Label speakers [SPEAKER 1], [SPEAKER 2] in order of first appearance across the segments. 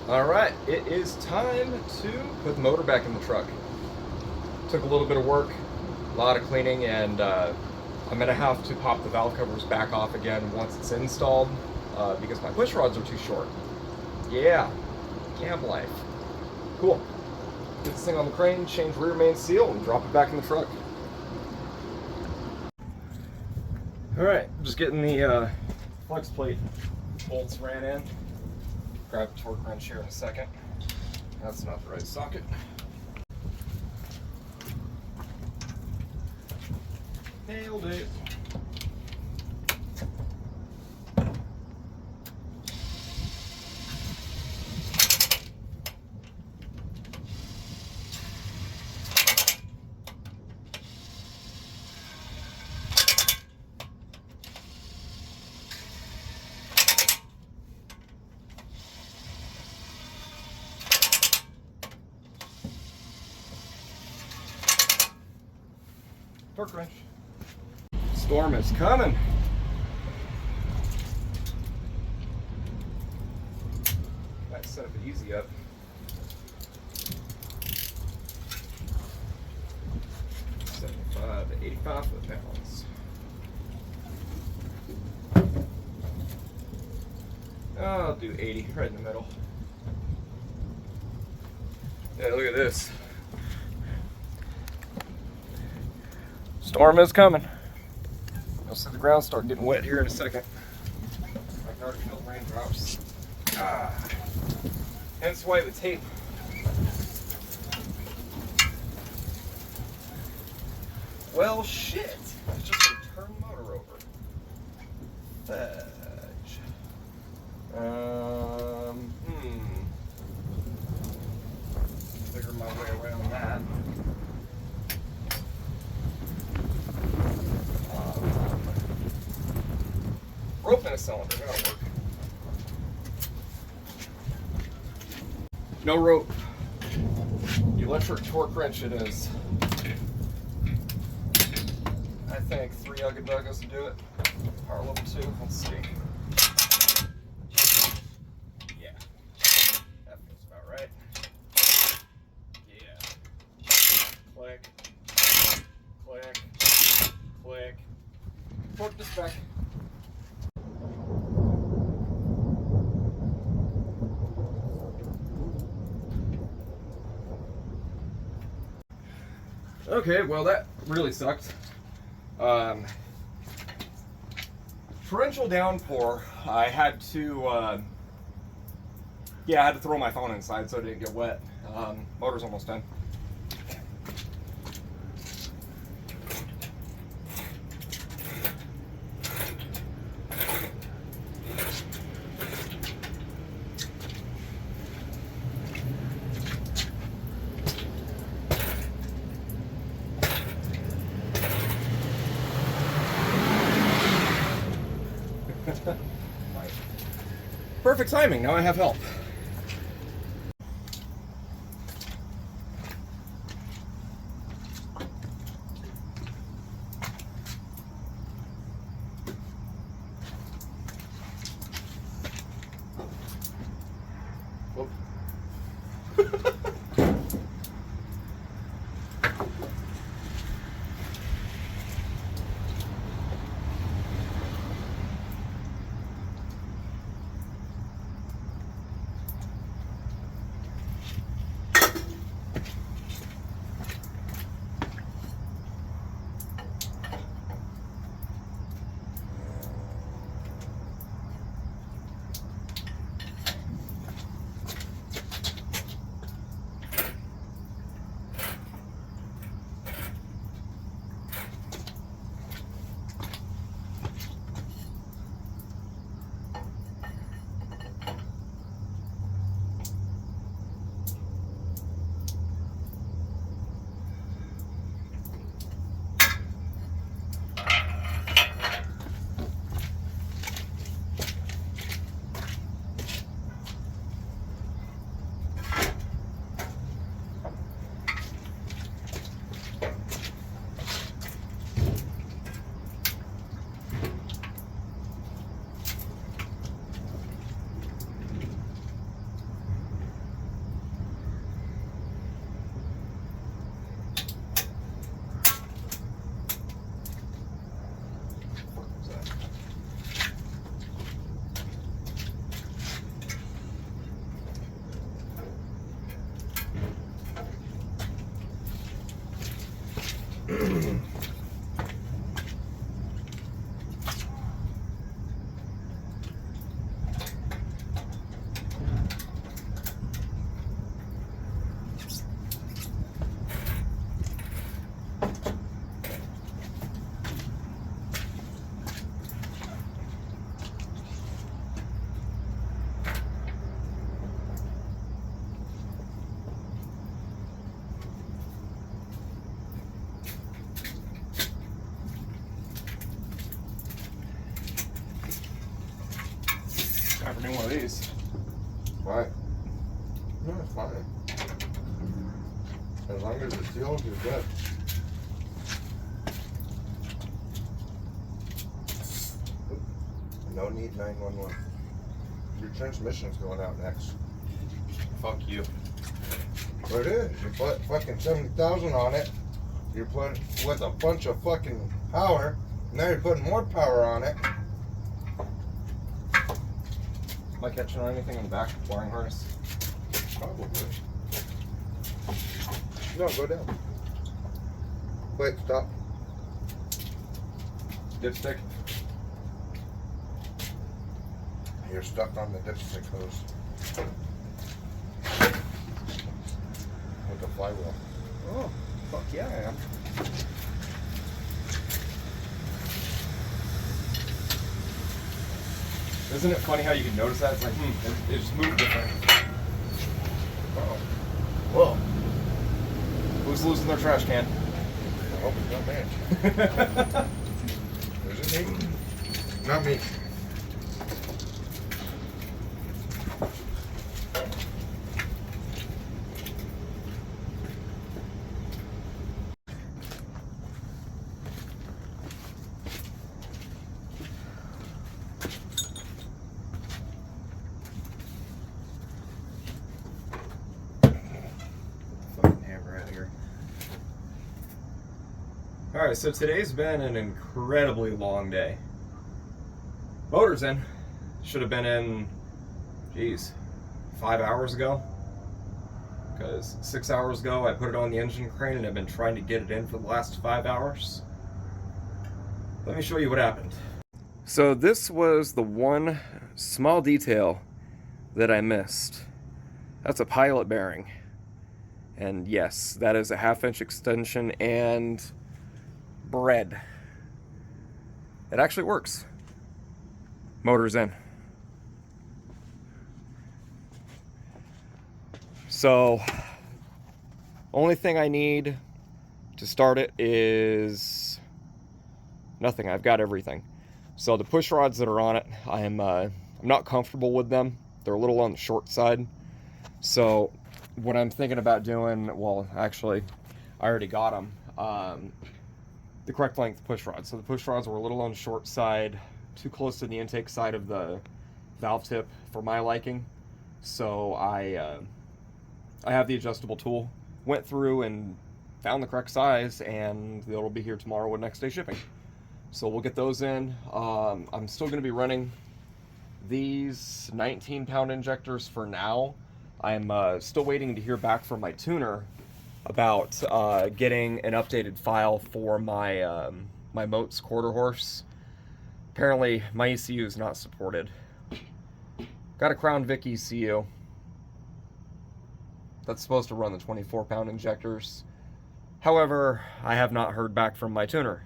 [SPEAKER 1] All right, it is time to put the motor back in the truck. Took a little bit of work, a lot of cleaning, and I'm gonna have to pop the valve covers back off again once it's installed because my push rods are too short. Yeah, camp life. Cool. Get this thing on the crane, change rear main seal, and drop it back in the truck. All right, just getting the Flexplate bolts ran in. Grab a torque wrench here in a second. That's not the right socket. Nailed it. Torque wrench. Storm is coming. Might set it easy up. $75 to $85 foot-pounds. I'll do 80, right in the middle. Yeah, look at this. Storm is coming. You'll see the ground start getting wet here in a second. I can already feel the raindrops. Hence why the tape. Well, shit. I just gonna turn the motor over. Fudge. Figure my way around that. Rope in a cylinder, that'll work. No rope. Electric torque wrench it is. I think 3 Ugga Duggas will do it. Power level 2, let's see. Yeah, that feels about right. Yeah. Click, click, click. Torque this back. Okay, well that really sucked. Torrential downpour. I had to, I had to throw my phone inside so it didn't get wet. Motor's almost done. Perfect timing, now I have help. Whoop. Time for new one of these.
[SPEAKER 2] Why? No, it's fine. As long as it seals, you're good. No need 911. Your transmission's going out next.
[SPEAKER 1] Fuck you.
[SPEAKER 2] What it is? You put fucking 70,000 on it. You put with a bunch of fucking power. Now you're putting more power on it.
[SPEAKER 1] Am I catching on anything on the back wiring harness?
[SPEAKER 2] Probably. No, go down. Wait, stop.
[SPEAKER 1] Dipstick?
[SPEAKER 2] You're stuck on the dipstick hose. With the flywheel.
[SPEAKER 1] Oh, fuck yeah, I am. Isn't it funny how you can notice that? It's like, it just moved different.
[SPEAKER 2] Uh-oh. Whoa.
[SPEAKER 1] Who's losing their trash can?
[SPEAKER 2] I hope it's not me. Is it me? Not me.
[SPEAKER 1] Alright, so today's been an incredibly long day. Motor's in. Should have been in, geez, 5 hours ago. Because 6 hours ago I put it on the engine crane and I've been trying to get it in for the last 5 hours. Let me show you what happened. So this was the one small detail that I missed. That's a pilot bearing. And yes, that is a 1/2 inch extension and bread. It actually works. Motor's in. So, only thing I need to start it is nothing. I've got everything. So the push rods that are on it, I'm not comfortable with them. They're a little on the short side. So what I'm thinking about doing, well, actually, I already got them. The correct length push rods. So the push rods were a little on the short side, too close to the intake side of the valve tip for my liking. So I have the adjustable tool, went through and found the correct size, and it'll be here tomorrow with next day shipping. So we'll get those in. I'm still going to be running these 19-pound injectors for now. I'm still waiting to hear back from my tuner about getting an updated file for my my Motes quarter horse. Apparently my ECU is not supported. Got a Crown Vic ECU that's supposed to run the 24-pound injectors. However, I have not heard back from my tuner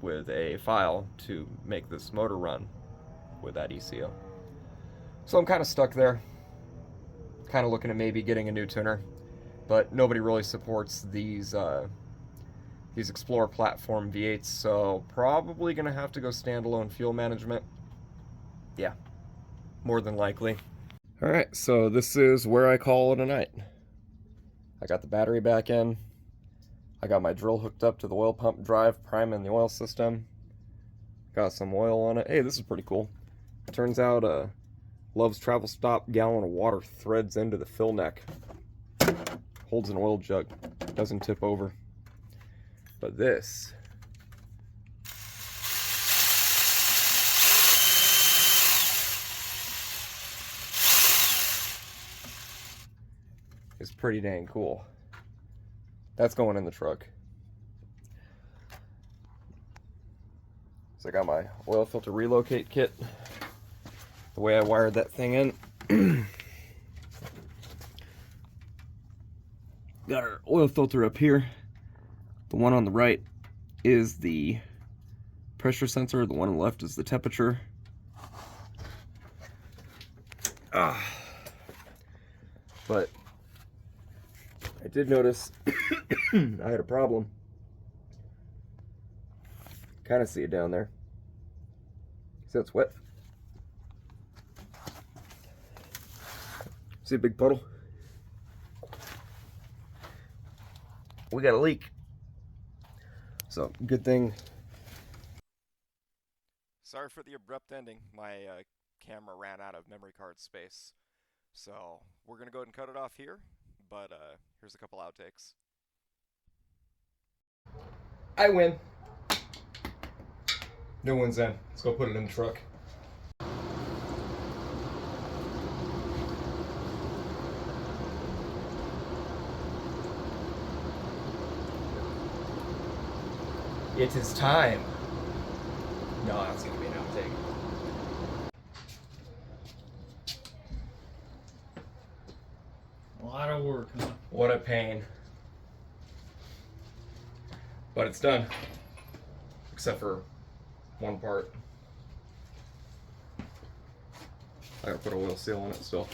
[SPEAKER 1] with a file to make this motor run with that ECU. So I'm kind of stuck there. Kind of looking at maybe getting a new tuner. But nobody really supports these Explorer platform V8s, so probably gonna have to go standalone fuel management. Yeah, more than likely. All right, so this is where I call it a night. I got the battery back in. I got my drill hooked up to the oil pump drive, priming the oil system. Got some oil on it. Hey, this is pretty cool. Turns out Love's Travel Stop gallon of water threads into the fill neck. Holds an oil jug, doesn't tip over. But this is pretty dang cool. That's going in the truck. I got my oil filter relocate kit. The way I wired that thing in. Got our oil filter up here. The one on the right is the pressure sensor. The one on the left is the temperature. But I did notice I had a problem. Kind of see it down there. See it's wet? See a big puddle? We got a leak. So, good thing. Sorry for the abrupt ending. My camera ran out of memory card space. So, we're going to go ahead and cut it off here. But here's a couple outtakes. I win. New one's in. Let's go put it in the truck. It is time. No, that's going to be an outtake.
[SPEAKER 3] A lot of work, huh?
[SPEAKER 1] What a pain. But it's done. Except for one part. I gotta put a oil seal on it still.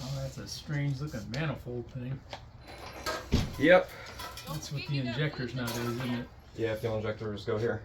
[SPEAKER 3] Oh, that's a strange looking manifold thing.
[SPEAKER 1] Yep.
[SPEAKER 3] That's with the injectors nowadays, isn't it?
[SPEAKER 1] Yeah, fuel injectors go here.